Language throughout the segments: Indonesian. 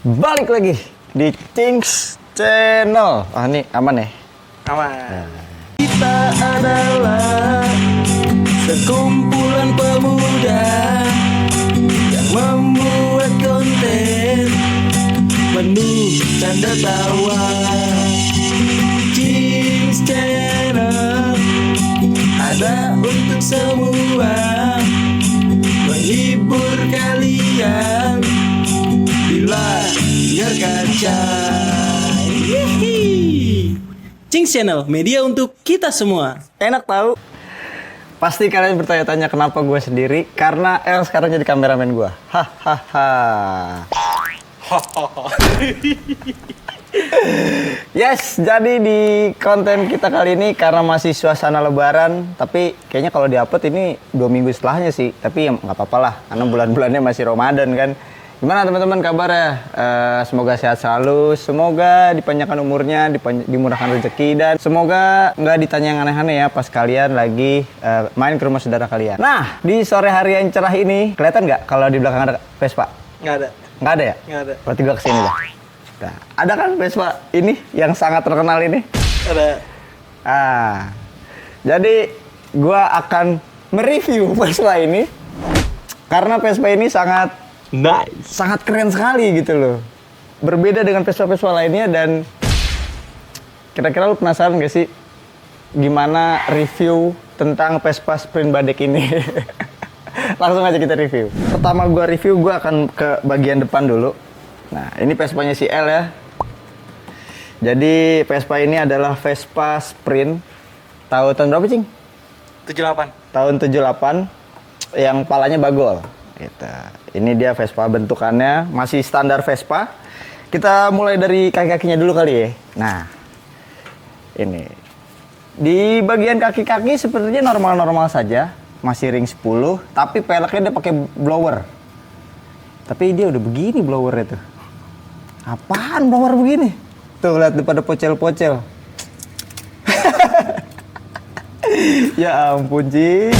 Balik lagi di Things Channel. Ah, ini aman ya? Aman. Kita adalah sekumpulan pemuda yang membuat konten penuh canda tawa. Things Channel ada untuk semua, menghibur kalian bila dengar kaca. Cing Channel, media untuk kita semua. Enak tahu. Pasti kalian bertanya-tanya kenapa gue sendiri? Karena El sekarang jadi kameramen gue. Hahaha. Yes, jadi di konten kita kali ini karena masih suasana Lebaran, tapi kayaknya kalau diupload ini 2 minggu setelahnya sih. Tapi ya nggak apa-apa lah, karena bulan-bulannya masih Ramadan kan. Gimana teman-teman kabarnya? Semoga sehat selalu, semoga dipanjangkan umurnya, dimurahkan rezeki, dan semoga nggak ditanya yang aneh-aneh ya pas kalian lagi main ke rumah saudara kalian. Nah, di sore hari yang cerah ini, kelihatan nggak kalau di belakang ada Vespa? Nggak ada. Nggak ada ya? Nggak ada. Berarti gua kesini dah. Nah, ada kan Vespa ini yang sangat terkenal ini? Ada. Jadi gua akan mereview Vespa ini karena Vespa ini sangat keren sekali gitu loh. Berbeda dengan Vespa-Vespa lainnya, dan kira-kira lu penasaran gak sih gimana review tentang Vespa Sprint Badek ini? Langsung aja kita review. Pertama gua review, gua akan ke bagian depan dulu. Nah, ini Vespanya si L ya. Jadi Vespa ini adalah Vespa Sprint tahun berapa, Cing? 78. Tahun 78 yang palanya bagol. Gitu. Ini dia Vespa, bentukannya masih standar Vespa. Kita mulai dari kaki-kakinya dulu kali ya. Nah, ini di bagian kaki-kaki sepertinya normal-normal saja, masih ring 10, tapi peleknya dia pakai blower. Tapi dia udah begini blowernya tuh. Apaan blower begini? Tuh lihat pada pocel-pocel. Ya ampun, Cing.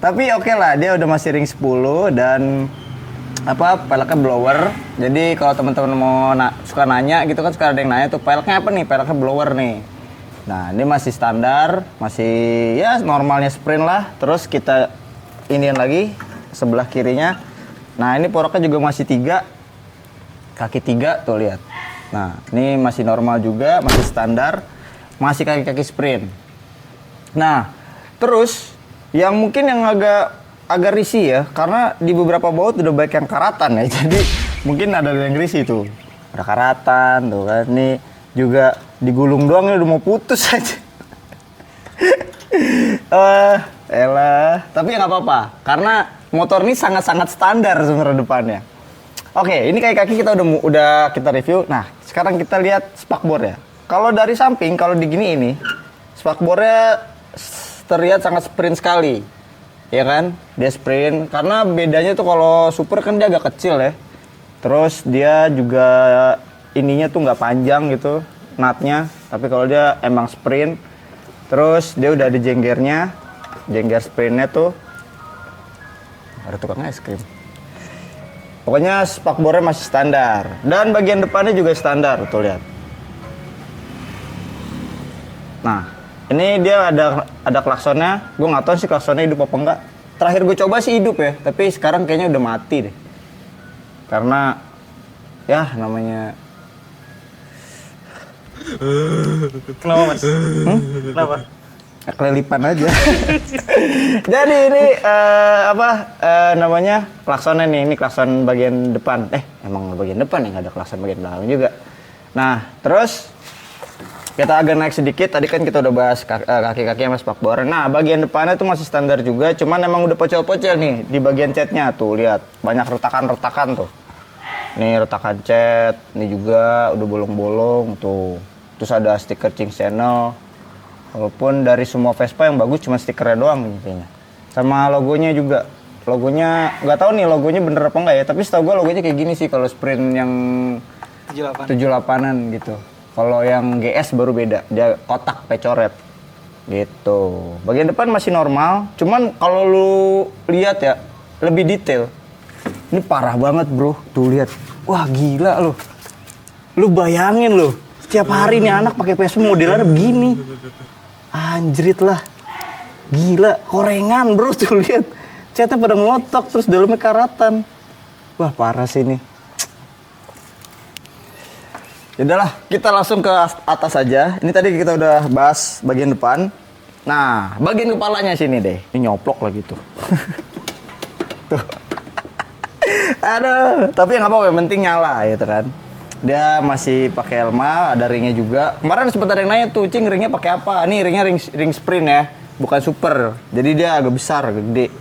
Tapi oke lah, dia udah masih ring 10 dan peleknya blower. Jadi kalau teman-teman mau suka nanya gitu kan, suka ada yang nanya tuh peleknya apa nih? Peleknya blower nih. Nah, ini masih standar, masih ya normalnya Sprint lah. Terus kita iniin lagi sebelah kirinya. Nah, ini poroknya juga masih 3. Kaki 3 tuh lihat. Nah, ini masih normal juga, masih standar, masih kaki-kaki Sprint. Nah, terus yang mungkin yang agak risih ya, karena di beberapa baut udah baik yang karatan ya, jadi mungkin ada yang risih tuh, ada karatan tuh kan, ini juga digulung doang ya udah mau putus aja. Elah, tapi ya nggak apa-apa, karena motor ini sangat-sangat standar sebenarnya depannya. Oke, ini kayak kaki kita udah kita review. Nah, sekarang kita lihat spakbor ya. Kalau dari samping, kalau di gini ini, spakbornya terlihat sangat sprint sekali, ya kan? Dia sprint, karena bedanya tuh kalau super kan dia agak kecil ya. Terus dia juga ininya tuh nggak panjang gitu, nutnya. Tapi kalau dia emang sprint, terus dia udah ada jenggernya, jengger sprintnya tuh. Ada tukang es krim. Pokoknya spakbornya masih standar, dan bagian depannya juga standar, tuh lihat. Nah, ini dia ada klaksonnya. Gue nggak tahu sih klaksonnya hidup apa enggak. Terakhir gue coba sih hidup ya, tapi sekarang kayaknya udah mati deh. Karena ya namanya. Kenapa, Mas? Kenapa? Kelilipan aja. Jadi ini namanya klaksonnya nih. Ini klakson bagian depan. Emang bagian depan ya, nggak ada klakson bagian belakang juga. Nah, terus kita agak naik sedikit, tadi kan kita udah bahas kaki-kaki sama spakbor. Nah, bagian depannya tuh masih standar juga, cuman emang udah pocel-pocel nih di bagian catnya tuh, lihat. Banyak retakan-retakan tuh. Nih retakan cat, ini juga udah bolong-bolong tuh. Terus ada stiker Things Channel. Walaupun dari semua Vespa yang bagus cuma stikernya doang kayaknya. Sama logonya juga. Logonya nggak tahu nih logonya bener apa enggak ya, tapi setahu gue logonya kayak gini sih kalau Sprint yang 78-an gitu. Kalau yang GS baru beda, dia kotak pecoret gitu. Bagian depan masih normal, cuman kalau lu lihat ya lebih detail. Ini parah banget bro, tuh lihat. Wah gila loh. Lu bayangin loh, setiap hari nih anak pakai PS modelannya begini. Anjrit lah. Gila, korengan bro, tuh lihat. Catnya pada ngelotok, terus dalamnya karatan. Wah parah sih ini. Yaudahlah, kita langsung ke atas aja. Ini tadi kita udah bahas bagian depan. Nah, bagian kepalanya sini deh. Ini nyoplok lagi tuh. Tuh. Aduh, tapi nggak apa-apa, yang penting nyala gitu kan. Dia masih pakai Elma, ada ringnya juga. Kemarin sempat ada yang nanya tuh, Cing ringnya pakai apa? Nih ringnya ring sprint ya, bukan super. Jadi dia agak besar, agak gede.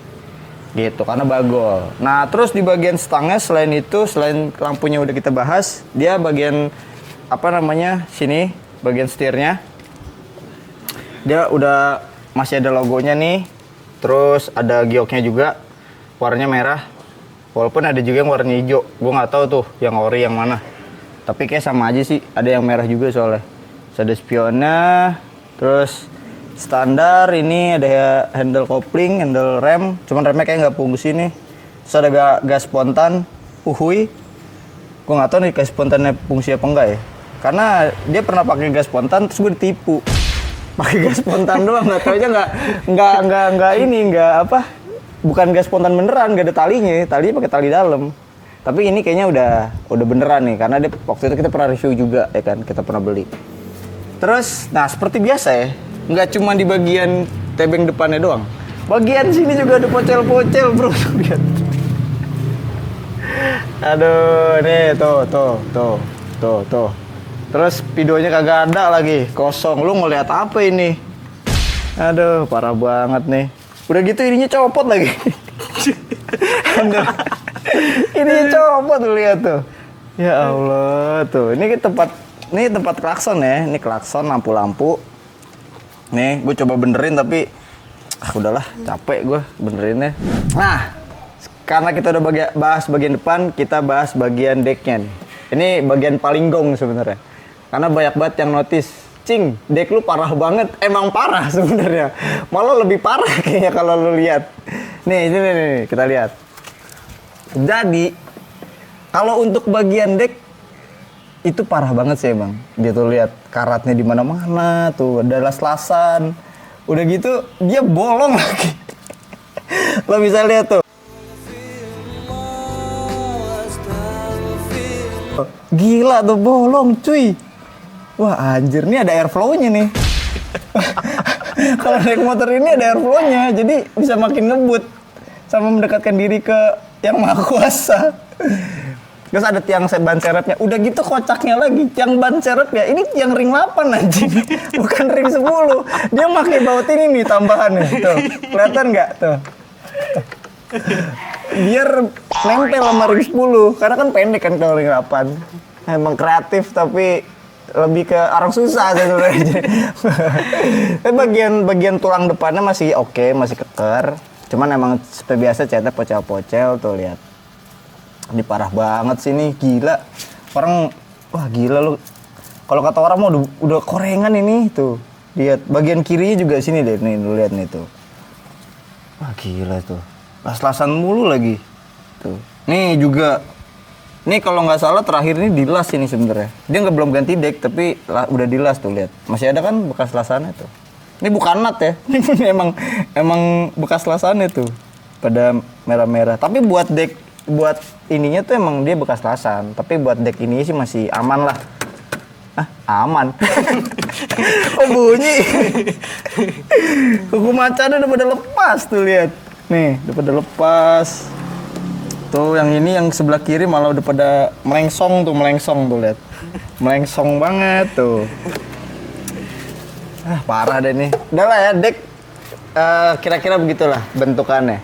Gitu, karena bagol. Nah, terus di bagian stangnya selain itu, selain lampunya udah kita bahas, dia bagian apa namanya sini bagian setirnya dia udah masih ada logonya nih, terus ada gioknya juga warnanya merah, walaupun ada juga yang warna hijau, gue nggak tahu tuh yang ori yang mana, tapi kayak sama aja sih, ada yang merah juga soalnya. Terus ada spionnya, terus standar ini ada handle kopling, handle rem, cuman remnya kayak nggak fungsi nih. Terus ada gas spontan, uhui, gue nggak tahu nih gas spontannya fungsi apa enggak ya. Karena dia pernah pakai gas spontan, terus gue ditipu. Pakai gas spontan doang, nggak taunya nggak ini nggak apa, bukan gas spontan beneran, nggak ada talinya pakai tali dalam. Tapi ini kayaknya udah beneran nih, karena dia waktu itu kita pernah review juga ya kan, kita pernah beli. Terus, nah seperti biasa ya, nggak cuma di bagian tebeng depannya doang, bagian sini juga ada pocel-pocel bro, lihat. Aduh, nih tuh. Terus videonya kagak ada lagi, kosong. Lu ngeliat apa ini? Aduh, parah banget nih. Udah gitu ininya copot lagi. Ininya copot tuh, lihat tuh. Ya Allah, tuh. Ini tempat klakson ya. Ini klakson, lampu-lampu. Nih, gue coba benerin tapi udahlah, capek gue benerinnya. Nah, karena kita udah bahas bagian depan, kita bahas bagian decknya nih. Ini bagian paling gong sebenarnya. Karena banyak banget yang notice, Cing, deck lu parah banget. Emang parah sebenarnya. Malah lebih parah kayaknya kalau lu lihat. Nih, ini kita lihat. Jadi, kalau untuk bagian deck itu parah banget sih Bang. Dia tuh lihat karatnya di mana-mana, tuh ada las-lasan. Udah gitu dia bolong lagi. Lo bisa lihat tuh. Gila tuh bolong cuy. Wah anjir, ini ada airflow-nya nih. Kalau naik motor ini ada airflow-nya, jadi bisa makin ngebut sama mendekatkan diri ke yang maha kuasa. Terus ada tiang ban serepnya. Udah gitu kocaknya lagi, tiang ban serepnya ini tiang ring 8 anjing. Bukan ring 10. Dia pakai baut ini nih tambahan nih. Tuh, kelihatan nggak tuh? Biar nempel sama ring 10, karena kan pendek kan kalau ring 8. Emang kreatif tapi lebih ke orang susah sebenarnya. Tapi bagian tulang depannya masih oke, masih keker. Cuman emang seperti biasa catnya pocel-pocel tuh, lihat. Ini parah banget sih nih, gila. Orang wah gila lu. Kalau kata orang mau udah korengan ini tuh. Lihat bagian kirinya juga sini deh, nih lu lihat nih tuh. Wah gila tuh. Las-lasan mulu lagi. Tuh. Nih juga. Nih kalau nggak salah terakhir ini dilas ini sebenarnya. Dia belum ganti deck tapi udah dilas tuh, lihat. Masih ada kan bekas lasannya tuh. Ini bukan nut ya. Ini emang bekas lasannya tuh. Pada merah-merah. Tapi buat ininya tuh emang dia bekas lasan. Tapi buat deck ini sih masih aman lah. Aman. Oh bunyi. Kuku macannya udah pada lepas tuh, lihat. Nih, udah pada lepas. Tuh yang ini yang sebelah kiri malah udah pada melengsong tuh, lihat. Melengsong banget tuh. Parah deh nih. Udah lah ya, deck kira-kira begitulah bentukannya.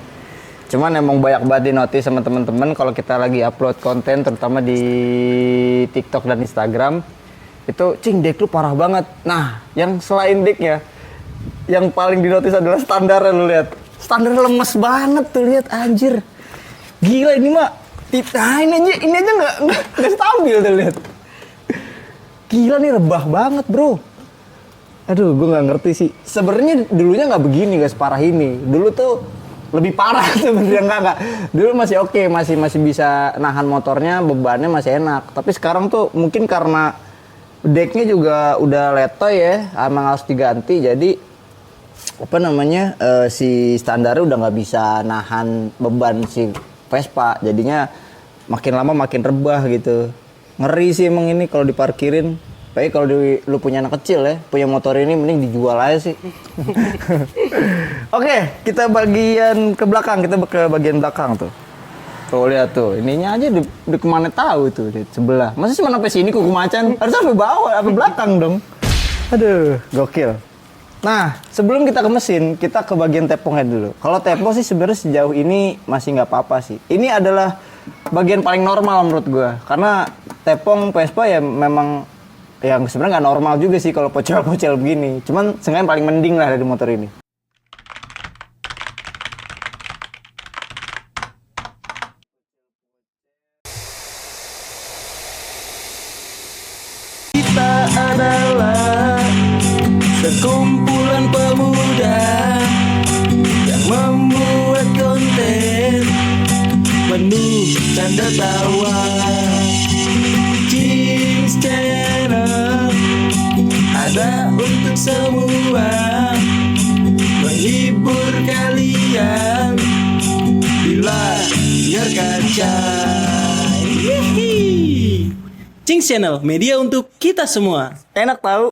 Cuman emang banyak banget di notice sama teman-teman kalau kita lagi upload konten terutama di TikTok dan Instagram. Itu, Cing, deck lu parah banget. Nah, yang selain decknya, yang paling di notice adalah standarnya, lu lihat. Standarnya lemes banget tuh, lihat, anjir. Gila ini mah, nah ini aja nggak stabil tuh, lihat. Gila nih, rebah banget bro. Aduh, gue nggak ngerti sih. Sebenarnya dulunya nggak begini, nggak separah ini. Dulu tuh lebih parah sebenarnya enggak. Dulu masih oke, masih bisa nahan motornya, bebannya masih enak. Tapi sekarang tuh mungkin karena decknya juga udah letoy ya, emang harus diganti. Jadi apa namanya si standarnya udah nggak bisa nahan beban si Vespa. Jadinya makin lama makin rebah gitu. Ngeri sih emang ini kalau diparkirin. Tapi kalau lu punya anak kecil ya, punya motor ini mending dijual aja sih. Oke, kita bagian ke belakang, kita ke bagian belakang tuh. Tuh lihat tuh, ininya aja di kemana tahu tuh di sebelah. Masa cuma sampai sini kuku macan? Harusnya sampai bawah, sampai belakang dong. Aduh, gokil. Nah, sebelum kita ke mesin, kita ke bagian tepongnya dulu. Kalau tepung sih sebenarnya sejauh ini masih nggak apa-apa sih. Ini adalah bagian paling normal menurut gua, karena tepung Vespa ya memang yang sebenarnya nggak normal juga sih kalau pocel-pocel begini. Cuman seenggaknya paling mending lah dari motor ini. Kita adalah sekumpulan pemuda yang membuat konten penuh canda tawa. Cings Channel ada untuk semua, menghibur kalian bila biar kaca. Cings Channel, media untuk kita semua. Enak tahu.